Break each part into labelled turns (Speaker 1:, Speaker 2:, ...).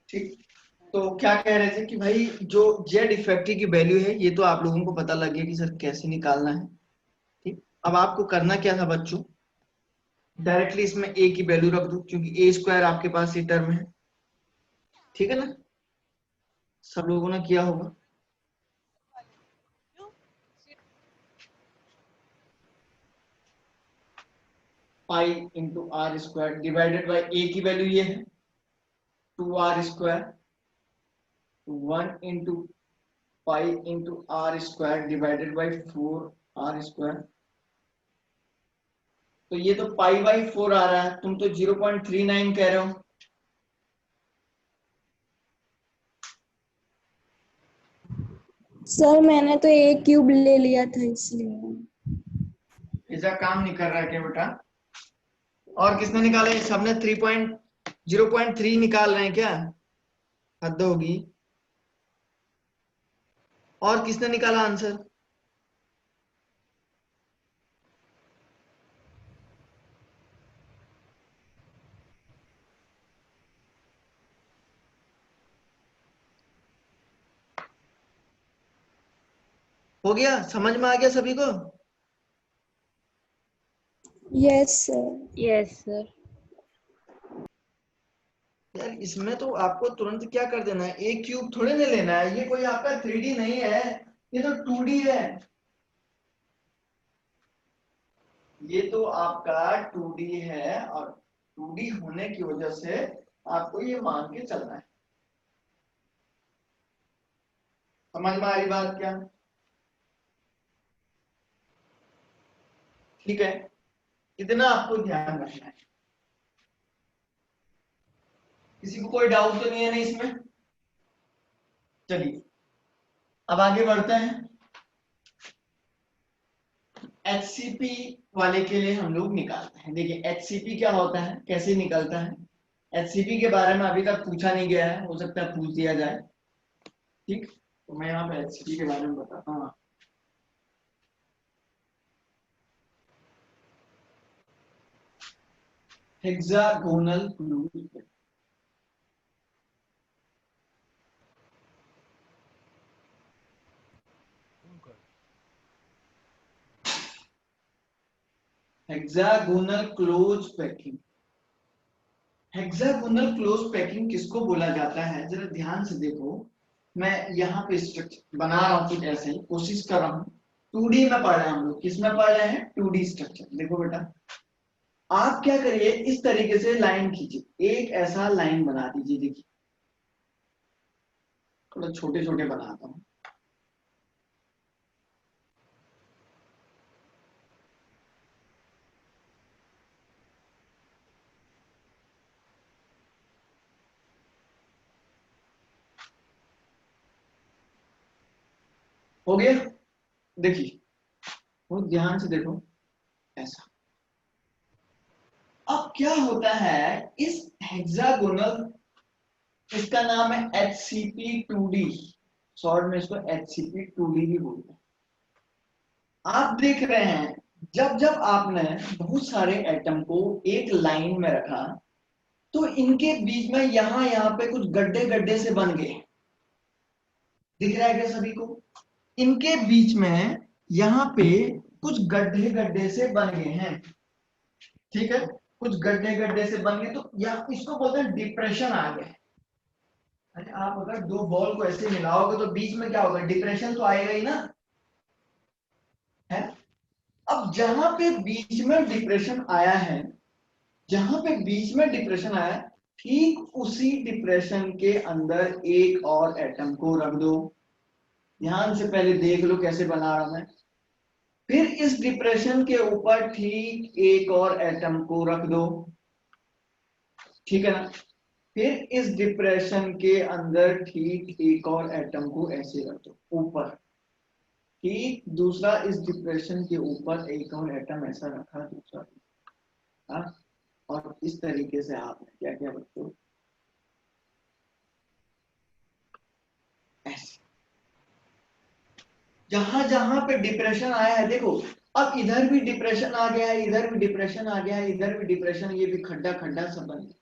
Speaker 1: ठीक, तो क्या कह रहे थे कि भाई जो जेड इफेक्टिव की वैल्यू है ये तो आप लोगों को पता लग गया कि सर कैसे निकालना है। ठीक, अब आपको करना क्या था बच्चों, डायरेक्टली इसमें ए की वैल्यू रख दो क्योंकि ए स्क्वायर आपके पास ये टर्म है। ठीक है ना, सब लोगों ने किया होगा। Pi into r square divided by A की वैल्यू ये है 2r square, 1 into pi into r square divided by 4r square. तो ये तो पाई बाई 4 आ रहा है, तुम तो 0.39 कह रहे हो।
Speaker 2: सर मैंने तो ए क्यूब ले लिया था इसलिए।
Speaker 1: ऐसा काम नहीं कर रहा है क्या बेटा? और किसने निकाला है? सबने 0.3 निकाल रहे हैं क्या? हद होगी। और किसने निकाला आंसर? हो गया, समझ में आ गया सभी को?
Speaker 2: Yes sir.
Speaker 3: Yes sir.
Speaker 1: यार इसमें तो आपको तुरंत क्या कर देना है, ए क्यूब थोड़े ना लेना है, ये कोई आपका 3D नहीं है, ये तो 2D है। ये तो आपका 2D है और 2D होने की वजह से आपको ये मान के चलना है। समझ में आ रही बात क्या? ठीक है, इतना आपको ध्यान रखना है। किसी को कोई डाउट तो नहीं है ना इसमें? चलिए अब आगे बढ़ते हैं। HCP वाले के लिए हम लोग निकालते हैं। देखिए HCP क्या होता है, कैसे निकलता है। HCP के बारे में अभी तक पूछा नहीं गया है, हो सकता है पूछ दिया जाए। ठीक, तो मैं यहाँ पे HCP के बारे में बताता हूँ। Hexagonal fluid, hexagonal close packing. Hexagonal close packing किसको बोला जाता है, जरा ध्यान से देखो। मैं यहाँ पे स्ट्रक्चर बना रहा हूँ कुछ ऐसे ही, कोशिश कर रहा हूँ। 2D में पढ़ रहे हैं हम लोग, किस में पढ़ रहे हैं? 2D structure. देखो बेटा, आप क्या करिए, इस तरीके से लाइन खींचिए, एक ऐसा लाइन बना दीजिए। देखिए थोड़ा छोटे छोटे बनाता हूँ। हो गया? देखिए बहुत ध्यान से देखो, ऐसा। अब क्या होता है इस हेक्सागोनल, इसका नाम है HCP2D, शॉर्ट में इसको HCP2D भी बोलते हैं। आप देख रहे हैं जब जब आपने बहुत सारे एटम को एक लाइन में रखा तो इनके बीच में यहाँ पे कुछ गड्ढे गड्ढे से बन गए। दिख रहा है क्या सभी को? इनके बीच में यहाँ पे कुछ गड्ढे गड्ढे से बन गए हैं। ठीक है, कुछ गड्ढे गड्ढे से बन गए तो यहाँ इसको बोलते हैं डिप्रेशन आ गए। अरे आप अगर दो बॉल को ऐसे मिलाओगे तो बीच में क्या होगा, डिप्रेशन तो आएगा ही ना, है? अब जहां पे बीच में डिप्रेशन आया है, जहां पे बीच में डिप्रेशन आया है, ठीक उसी डिप्रेशन के अंदर एक और एटम को रख दो। ध्यान से पहले देख लो कैसे बना रहा मैं। फिर इस डिप्रेशन के ऊपर ठीक एक और एटम को रख दो। ठीक है ना? फिर इस डिप्रेशन के अंदर ठीक एक और एटम को ऐसे रख दो ऊपर। ठीक दूसरा इस डिप्रेशन के ऊपर एक और एटम ऐसा रखा, दूसरा। हाँ, और इस तरीके से आपने क्या किया बच्चों, ऐसे जहां जहां पे डिप्रेशन आया है देखो, अब इधर भी डिप्रेशन आ गया है, इधर भी डिप्रेशन आ गया है, इधर भी डिप्रेशन, ये भी खड्डा खड्डा सब बन गया।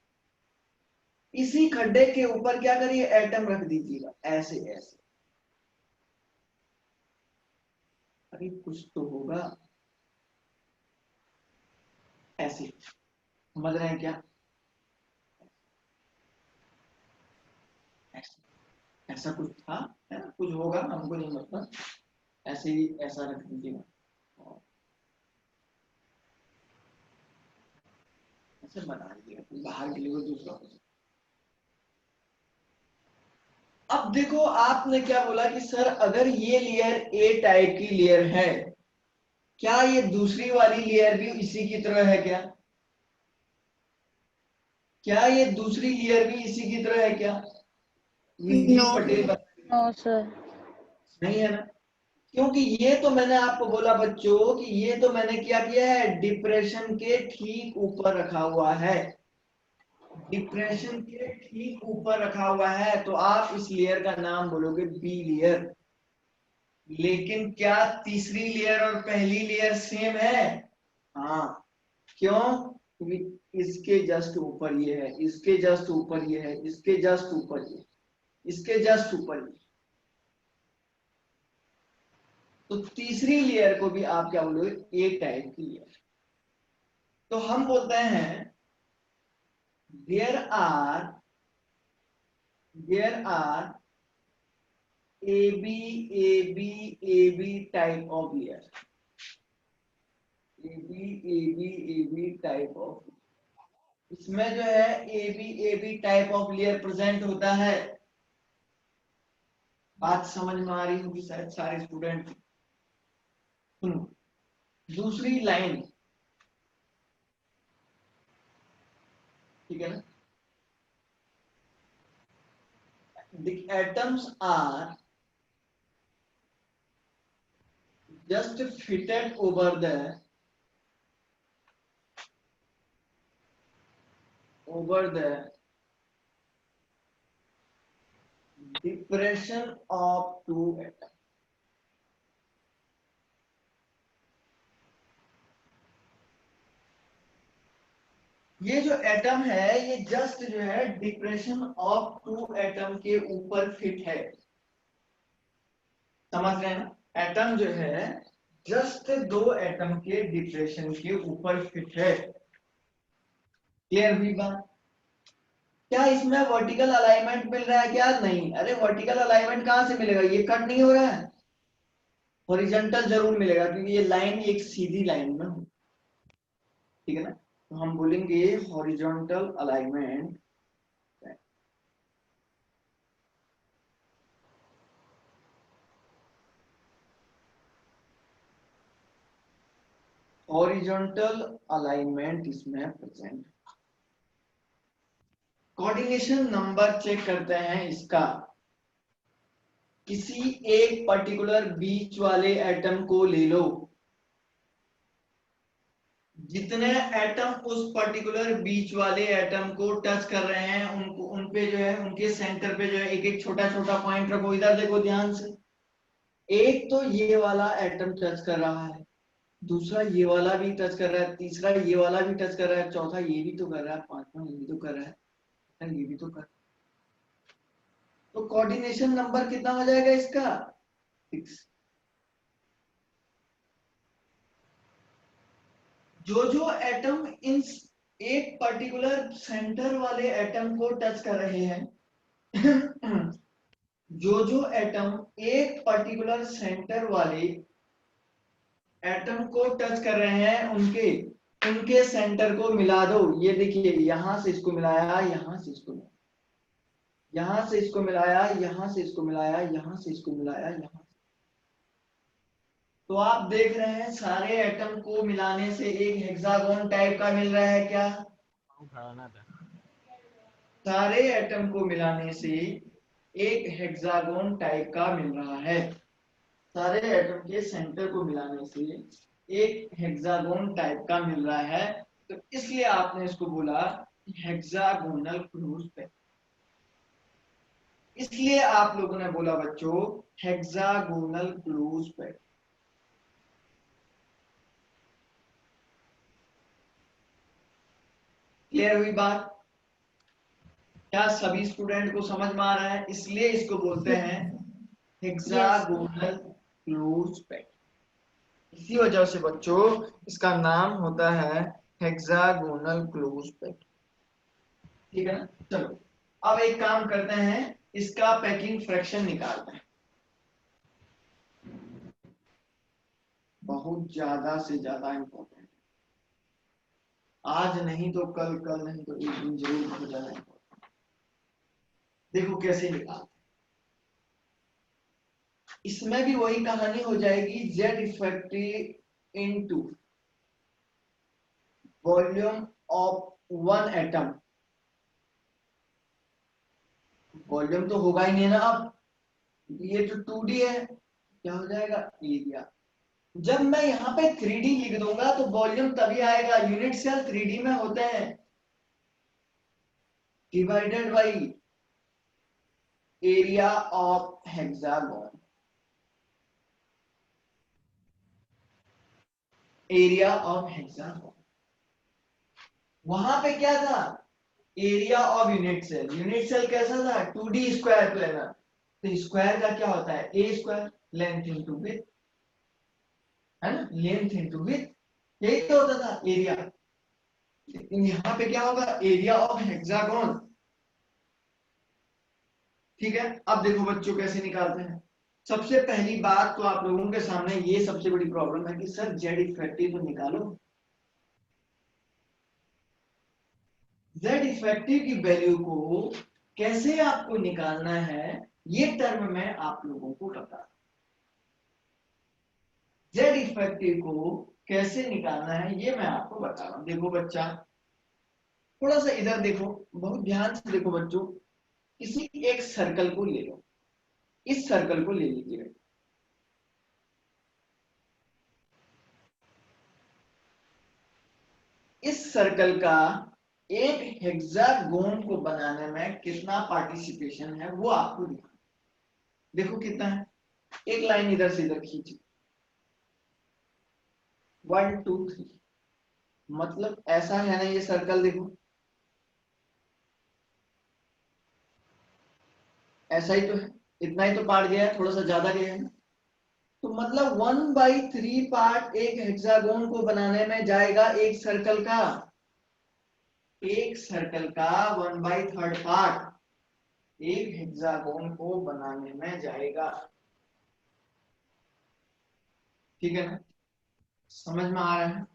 Speaker 1: इसी खड्डे के ऊपर क्या करिए, एटम रख दीजिएगा, ऐसे ऐसे। अरे कुछ तो होगा, ऐसे, समझ रहे हैं क्या? ऐसे, ऐसा कुछ था, है ना, कुछ होगा, हमको नहीं मतलब, ऐसे ही ऐसा रख दीजिएगा, और ऐसे बना दीजिएगा, बाहर के लिए दूसरा हो। अब देखो आपने क्या बोला कि सर अगर ये लेयर ए टाइप की लेयर है, क्या ये दूसरी वाली लेयर भी इसी की तरह है क्या? क्या ये दूसरी लेयर भी इसी की तरह है क्या?
Speaker 2: No
Speaker 1: Vinjeet Patel
Speaker 2: no sir.
Speaker 1: नहीं है ना, क्योंकि ये तो मैंने आपको बोला बच्चों कि ये तो मैंने क्या किया है, डिप्रेशन के ठीक ऊपर रखा हुआ है, डिप्रेशन के ठीक ऊपर रखा हुआ है, तो आप इस लेयर का नाम बोलोगे बी लेयर। लेकिन क्या तीसरी लेयर और पहली लेयर सेम है? हाँ। क्यों? क्योंकि इसके जस्ट ऊपर ये है, इसके जस्ट ऊपर ये है, इसके जस्ट ऊपर ये, इसके जस्ट ऊपर ये, तो तीसरी लेयर को भी आप क्या बोलोगे, ए टाइप की लेयर। तो हम बोलते हैं there are A B A B A B type of layer, A B A B A B type of, इसमें जो है A B type of layer present होता है। बात समझ में आ रही होगी शायद सारे स्टूडेंट। सुनो, दूसरी लाइन, ठीक है ना, the atoms are just fitted over the depression of two atoms. ये जो एटम है ये जस्ट जो है डिप्रेशन ऑफ टू एटम के ऊपर फिट है, समझ रहे हैं ना, एटम जो है जस्ट दो एटम के डिप्रेशन के ऊपर फिट है। क्लियर हुई बात? क्या इसमें वर्टिकल अलाइनमेंट मिल रहा है क्या? नहीं, अरे वर्टिकल अलाइनमेंट कहां से मिलेगा, ये कट नहीं हो रहा है, हॉरिजॉन्टल जरूर मिलेगा क्योंकि ये लाइन एक सीधी लाइन में हो, ठीक है ना, तो हम बोलेंगे हॉरिजॉन्टल अलाइनमेंट, हॉरिजॉन्टल अलाइनमेंट इसमें प्रेजेंट। कोऑर्डिनेशन नंबर चेक करते हैं इसका, किसी एक पर्टिकुलर बीच वाले एटम को ले लो, जितने एटम उस पर्टिकुलर बीच वाले एटम को टच कर रहे हैं उनको, उन पे जो है उनके सेंटर पे जो है एक एक छोटा छोटा पॉइंट रखो, इधर देखो ध्यान से, एक तो ये वाला एटम टच कर रहा है, दूसरा ये वाला भी टच कर रहा है, तीसरा ये वाला भी टच कर रहा है, चौथा ये भी तो कर रहा है, पांचवा ये भी तो कर रहा है, ये भी तो कर, तो कोऑर्डिनेशन नंबर कितना हो जाएगा इसका, 6। जो जो एटम इन एक पर्टिकुलर सेंटर वाले एटम को टच कर रहे हैं जो जो एटम एक पर्टिकुलर सेंटर वाले एटम को टच कर रहे हैं उनके उनके सेंटर को मिला दो। ये देखिए यहां से इसको मिलाया, यहां से इसको मिलाया, यहां से इसको मिलाया, यहां से इसको मिलाया, यहां से इसको मिलाया, यहां, तो आप देख रहे हैं सारे एटम को मिलाने से एक हेक्सागोन टाइप का मिल रहा है क्या? सारे एटम को मिलाने से एक हेक्सागोन टाइप का मिल रहा है, सारे एटम के सेंटर को मिलाने से एक हेक्सागोन टाइप का मिल रहा है, तो इसलिए आपने इसको बोला हेक्सागोनल क्लोज पैक। इसलिए आप लोगों ने बोला बच्चों हेक्सागोनल क्लोज पैक। क्लियर हुई बात? क्या सभी स्टूडेंट को समझ में आ रहा है? इसलिए इसको बोलते हैं हेक्सागोनल क्लोज पैकेट। इसी वजह से बच्चों इसका नाम होता है हेक्सागोनल क्लोज पैकेट। ठीक है ना? चलो अब एक काम करते हैं, इसका पैकिंग फ्रैक्शन निकालते हैं। बहुत ज्यादा से ज्यादा इंपॉर्टेंट, आज नहीं तो कल, कल नहीं तो एक दिन जरूर हो जाना है। देखो कैसे निकालते, इसमें भी वही कहानी हो जाएगी, Z effective into volume of one atom. Volume तो होगा ही नहीं ना, अब ये तो 2D है, क्या हो जाएगा एरिया। जब मैं यहाँ पे 3D लिख दूंगा तो वॉल्यूम तभी आएगा, यूनिट सेल 3D में होते हैं, divided by area of hexagon. Area of hexagon, वहां पे क्या था, area of unit cell. Unit cell कैसा था, 2D स्क्वायर प्लेनर, तो स्क्वायर का क्या होता है ए स्क्वायर, लेंथ इंटू विड्थ, है ना, लेंथ इंटू विड्थ, यही तो होता था एरिया। लेकिन यहाँ पे क्या होगा, एरिया ऑफ हेक्सागोन। ठीक है, अब देखो बच्चों कैसे निकालते हैं। सबसे पहली बात तो आप लोगों के सामने ये सबसे बड़ी प्रॉब्लम है कि सर जेड इफेक्टिव तो निकालो। जेड इफेक्टिव की वैल्यू को कैसे आपको निकालना है, ये टर्म में आप लोगों को बता। जेड इफेक्टिव को कैसे निकालना है ये मैं आपको बता रहा हूं। देखो बच्चा, थोड़ा सा इधर देखो, बहुत ध्यान से देखो बच्चों। किसी एक सर्कल को ले लो, इस सर्कल को ले लीजिए। इस सर्कल का एक हेक्सागोन को बनाने में कितना पार्टिसिपेशन है वो आपको दिखाना। देखो कितना है, एक लाइन इधर से इधर खींची, 1 2 3, मतलब ऐसा है ना ये सर्कल, देखो ऐसा ही तो है, इतना ही तो पार्ट गया है, थोड़ा सा ज्यादा गया है ना। तो मतलब 1/3 पार्ट एक हेक्सागोन को बनाने में जाएगा, एक सर्कल का, एक सर्कल का 1/3 पार्ट एक हेक्सागोन को बनाने में जाएगा। ठीक है ना, समझ में आ रहा है?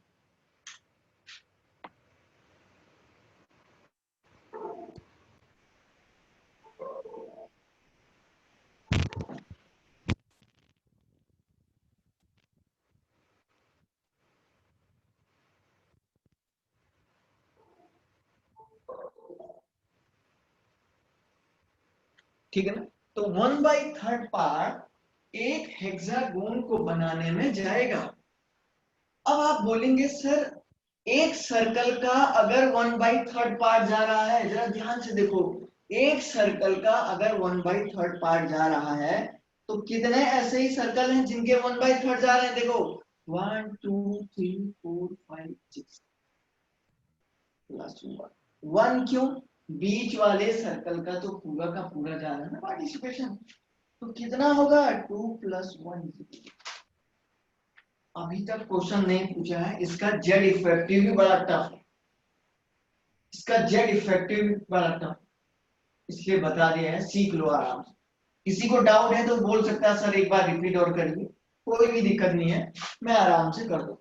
Speaker 1: ठीक है ना, तो 1/3 पार्ट एक हेक्सागोन को बनाने में जाएगा। अब आप बोलेंगे सर एक सर्कल का अगर 1/3 पार्ट जा रहा है, जरा ध्यान से देखो, एक सर्कल का अगर 1/3 पार्ट जा रहा है तो कितने ऐसे ही सर्कल हैं जिनके 1/3 जा रहे हैं, देखो 1 2 3 4 5 6 प्लस 1 क्यों, बीच वाले सर्कल का तो पूरा का पूरा जा रहा है ना पार्टिसिपेशन, तो कितना होगा 2 + 1। अभी तक क्वेश्चन नहीं पूछा है, इसका जेड इफेक्टिव भी बड़ा टफ है, इसका जेड इफेक्टिव भी बड़ा टफ, इसलिए बता दिया है, सीख लो आराम से। किसी को डाउट है तो बोल सकता है सर एक बार रिपीट और करिए, कोई भी दिक्कत नहीं है, मैं आराम से कर दूं।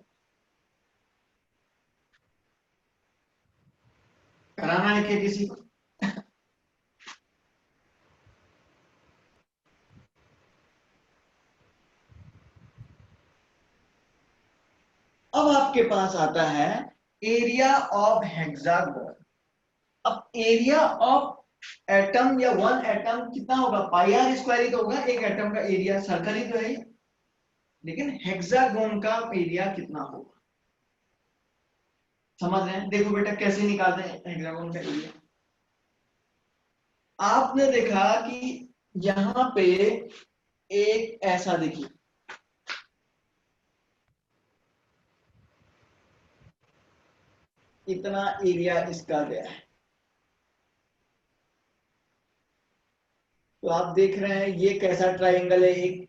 Speaker 1: कराना है क्या किसी को? अब आपके पास आता है एरिया ऑफ हेक्सागोन। अब एरिया ऑफ एटम या वन एटम कितना होगा, पाई स्क्वायर ही तो होगा, एक एटम का एरिया, सर्कल ही तो है, लेकिन हेक्सागोन का एरिया कितना होगा, समझ रहे हैं? देखो बेटा कैसे निकालते हैं हेक्सागोन का एरिया। आपने देखा कि यहां पे एक ऐसा, देखिए, इतना एरिया इसका गया है। तो आप देख रहे हैं ये कैसा ट्राइंगल है, एक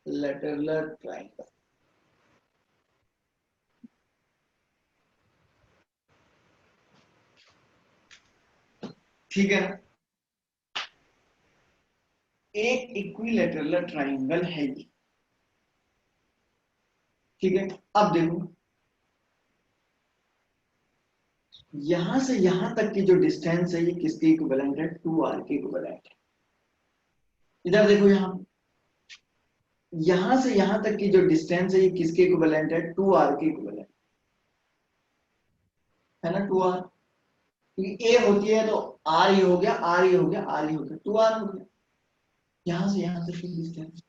Speaker 1: इक्विलैटरल ट्राइंगल। ठीक है ना, एक इक्विलैटरल ट्राइंगल है ये। ठीक है, अब देखो यहां से यहां तक की जो डिस्टेंस है ये किसके इक्विवेलेंट है, 2r के इक्विवेलेंट है। इधर देखो यहां से यहां तक की जो डिस्टेंस है ये किसके इक्विवेलेंट है, 2r के इक्विवेलेंट है ना, 2r। क्योंकि a होती है तो r ये हो गया, r ये हो गया, r ये हो गया, 2r हो गया यहां से यहां तक की डिस्टेंस।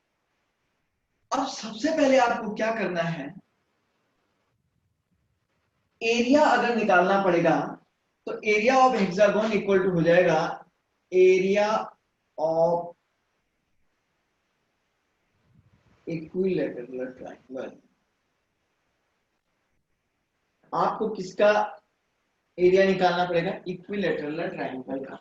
Speaker 1: अब सबसे पहले आपको क्या करना है, एरिया अगर निकालना पड़ेगा तो area of hexagon equal to हो जाएगा एरिया ऑफ इक्विलैटरल ट्राइंगल। आपको किसका एरिया निकालना पड़ेगा, इक्विलैटरल ट्राइंगल का।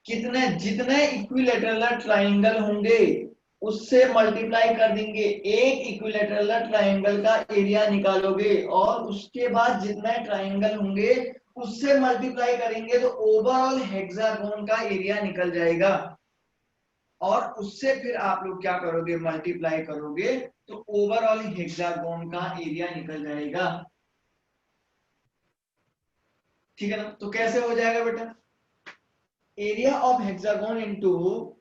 Speaker 1: कितने, जितने इक्विलैटरल ट्राइंगल होंगे उससे मल्टीप्लाई कर देंगे, एक इक्विलैटरल ट्राइंगल का एरिया निकालोगे और उसके बाद जितने ट्राइंगल होंगे उससे मल्टीप्लाई करेंगे तो ओवरऑल हेक्सागोन का एरिया निकल जाएगा। और उससे फिर आप लोग क्या करोगे, मल्टीप्लाई करोगे तो ओवरऑल हेक्सागोन का एरिया निकल जाएगा। ठीक है ना, तो कैसे हो जाएगा बेटा, area of hexagon into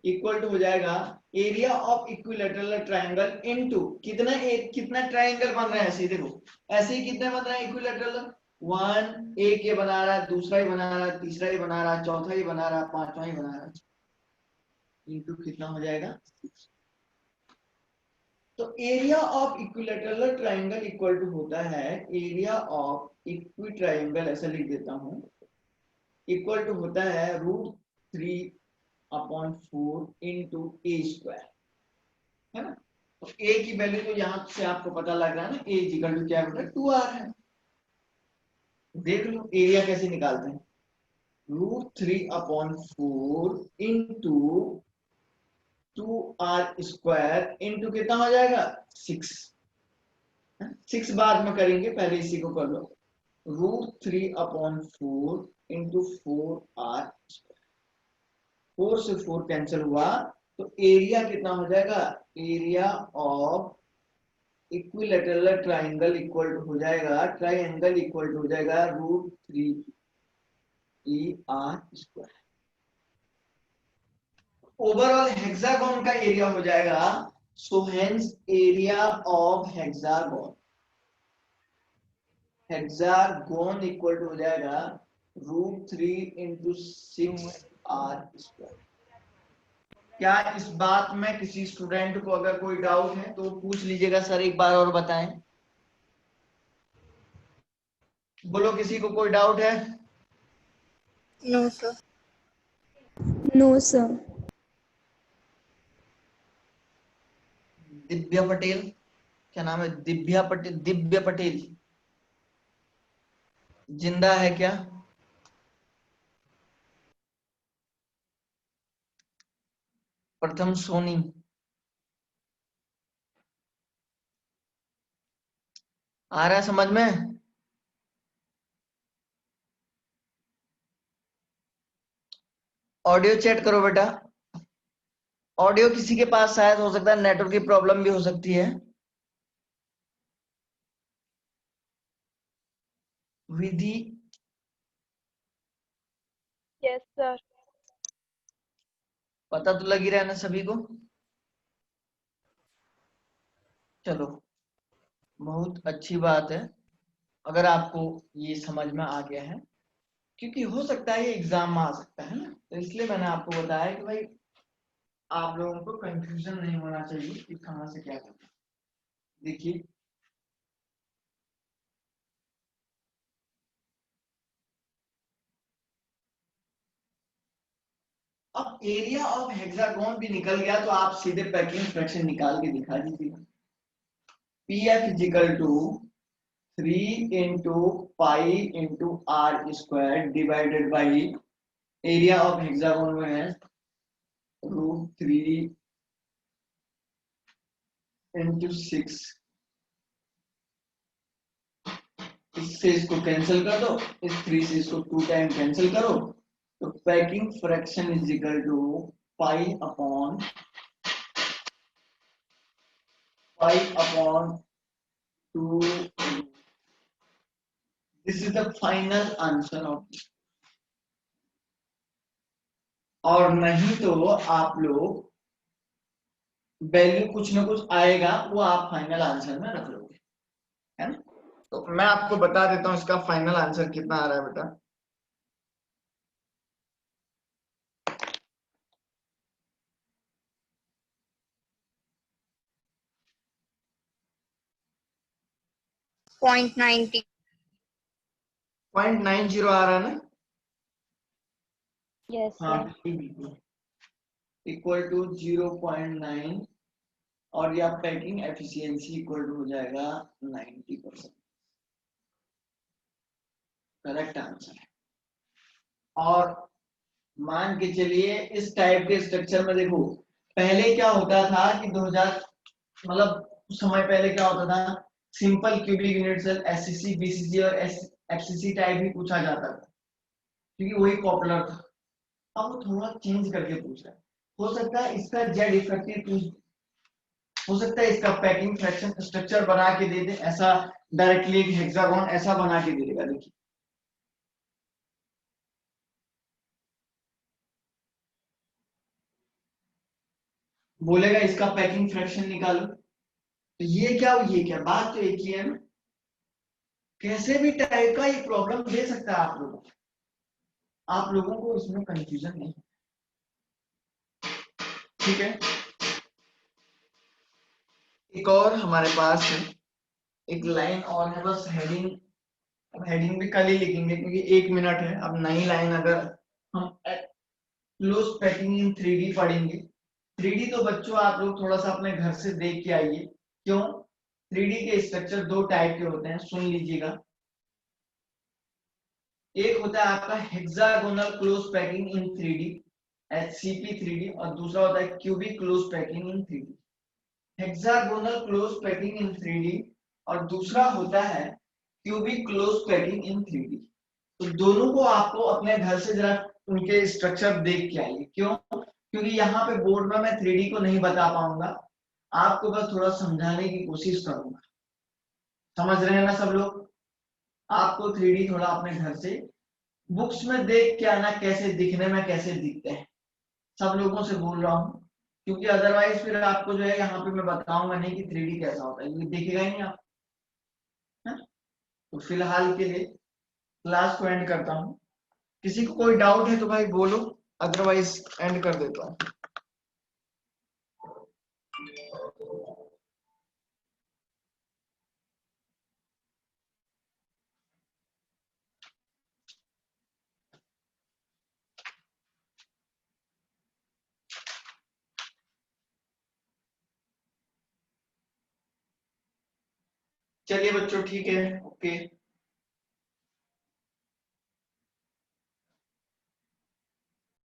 Speaker 1: equal to हो जाएगा area of equilateral triangle into कितना ट्रायंगल बन रहा है, ऐसे देखो ऐसे ही कितने बन रहा है इक्विलैटरल, वन, एक ये बना रहा है, दूसरा ही बना रहा है, तीसरा ही बना रहा है, चौथा ही बना रहा है, पांचवा ही बना रहा है, इनटू कितना हो जाएगा। तो area of equilateral triangle equal to होता है एरिया ऑफ इक्वी ट्रायंगल, ऐसा लिख देता हूं, इक्वल टू होता है √3/4 इंटू ए स्क्वायर, है ना। तो ए की वैल्यू तो यहां से आपको पता लग रहा है ना, ए इक्वल टू क्या होता है, 2r है। देख लो एरिया कैसे निकालते हैं, √3/4 इंटू 2r² इंटू कितना हो जाएगा 6, 6 बाद में करेंगे, पहले इसी को कर लो, √3/4 इंटू 4r², 4 से 4 कैंसिल हुआ तो एरिया कितना हो जाएगा, area of equilateral triangle equal to हो जाएगा, ट्राइंगल इक्वल टू हो जाएगा √3r²। ओवरऑल हेक्सागोन का एरिया हो जाएगा, so hence area of hexagon equal to हो जाएगा √3 इंटू 6r²। क्या इस बात में किसी स्टूडेंट को अगर कोई डाउट है तो पूछ लीजिएगा, सर एक बार और बताएं। बोलो किसी को कोई डाउट है,
Speaker 3: no sir.
Speaker 2: No sir.
Speaker 1: Divya Patel, क्या नाम है, दिव्या पटेल, दिव्य पटेल जिंदा है क्या, प्रथम सोनी, आ रहा है समझ में, ऑडियो चेक करो बेटा, ऑडियो किसी के पास शायद हो सकता है नेटवर्क की प्रॉब्लम भी हो सकती है। विधि,
Speaker 3: यस सर।
Speaker 1: पता तो लग ही रहा है ना सभी को, चलो बहुत अच्छी बात है अगर आपको ये समझ में आ गया है, क्योंकि हो सकता है ये एग्जाम में आ सकता है ना, तो इसलिए मैंने आपको बताया कि भाई आप लोगों को कंफ्यूजन नहीं होना चाहिए कि कहां से क्या करना। देखिए अब एरिया ऑफ हेक्सागोन भी निकल गया तो आप सीधे पैकिंग फ्रैक्शन निकाल के दिखा दीजिएगा। PF is equal to 3 into pi into r square divided by area of hexagon में है √3 into 6। इससे इसको कैंसिल कर दो, इस 3 से इसको 2 टाइम कैंसिल करो, तो packing fraction is equal to pi upon 2। This is the final answer of, और नहीं तो आप लोग वैल्यू कुछ ना कुछ आएगा, वो आप फाइनल आंसर में रख लोगे, है ना। तो मैं आपको बता देता हूं इसका फाइनल आंसर कितना आ रहा है बेटा।
Speaker 3: Point 90.
Speaker 1: 0.90 आ रहा है ना।
Speaker 3: Yes,
Speaker 1: हाँ
Speaker 3: sir.
Speaker 1: बिल्कुल, इक्वल टू 0.9, और या पैकिंग एफिशिएंसी इक्वल टू हो जाएगा 90%। करेक्ट आंसर है। और मान के चलिए इस टाइप के स्ट्रक्चर में देखो, पहले क्या होता था कि 2000 मतलब कुछ समय पहले क्या होता था, simple cubic unit cell SCC BCC और एफसीसी टाइप भी पूछा जाता था, क्योंकि वही पॉपुलर था। अब वो थोड़ा चेंज करके पूछ रहा है, हो सकता है इसका जेड इफेक्टिव पूछ, हो सकता है इसका पैकिंग फ्रैक्शन स्ट्रक्चर बना के दे दे, ऐसा डायरेक्टली एक हेक्सागोन ऐसा बना के दे देगा। देखिए बोलेगा इसका पैकिंग फ्रैक्शन निकालो, तो ये क्या बात तो एक ही है ना। कैसे भी टाइप का ये प्रॉब्लम दे सकता है आप लोगों को, आप लोगों को इसमें कंफ्यूजन नहीं, ठीक है। एक और हमारे पास है, एक लाइन और है, बस हेडिंग, हेडिंग भी कल ही लिखेंगे क्योंकि 1 मिनट है। अब नई लाइन अगर हम क्लोज पैकिंग इन 3D पढ़ेंगे, 3D तो बच्चों आप लोग थोड़ा सा अपने घर से देख के आइए, क्यों 3D के स्ट्रक्चर 2 टाइप के होते हैं, सुन लीजिएगा। एक होता है आपका hexagonal close packing in 3D HCP 3D, और दूसरा होता है cubic close packing in 3D। Hexagonal close packing in 3D और दूसरा होता है cubic close packing in 3D। तो दोनों को आपको अपने घर से जरा उनके स्ट्रक्चर देख के आइए, क्यों, क्योंकि यहाँ पे बोर्ड में मैं 3D को नहीं बता पाऊंगा, आपको बस थोड़ा समझाने की कोशिश करूंगा। समझ रहे हैं ना सब लोग। आपको 3D थोड़ा अपने घर से बुक्स में देख के आना, कैसे दिखने में कैसे दिखते हैं, सब लोगों से बोल रहा हूँ, क्योंकि अदरवाइज फिर आपको जो है यहाँ पे मैं बताऊंगा नहीं कि 3D कैसा होता है, ये देखेगा ही नहीं आप, है? तो फिलहाल के लिए क्लास को एंड करता हूँ। किसी को कोई डाउट है तो भाई बोलो, अदरवाइज एंड कर देता हूँ। चलिए बच्चों, ठीक है, ओके।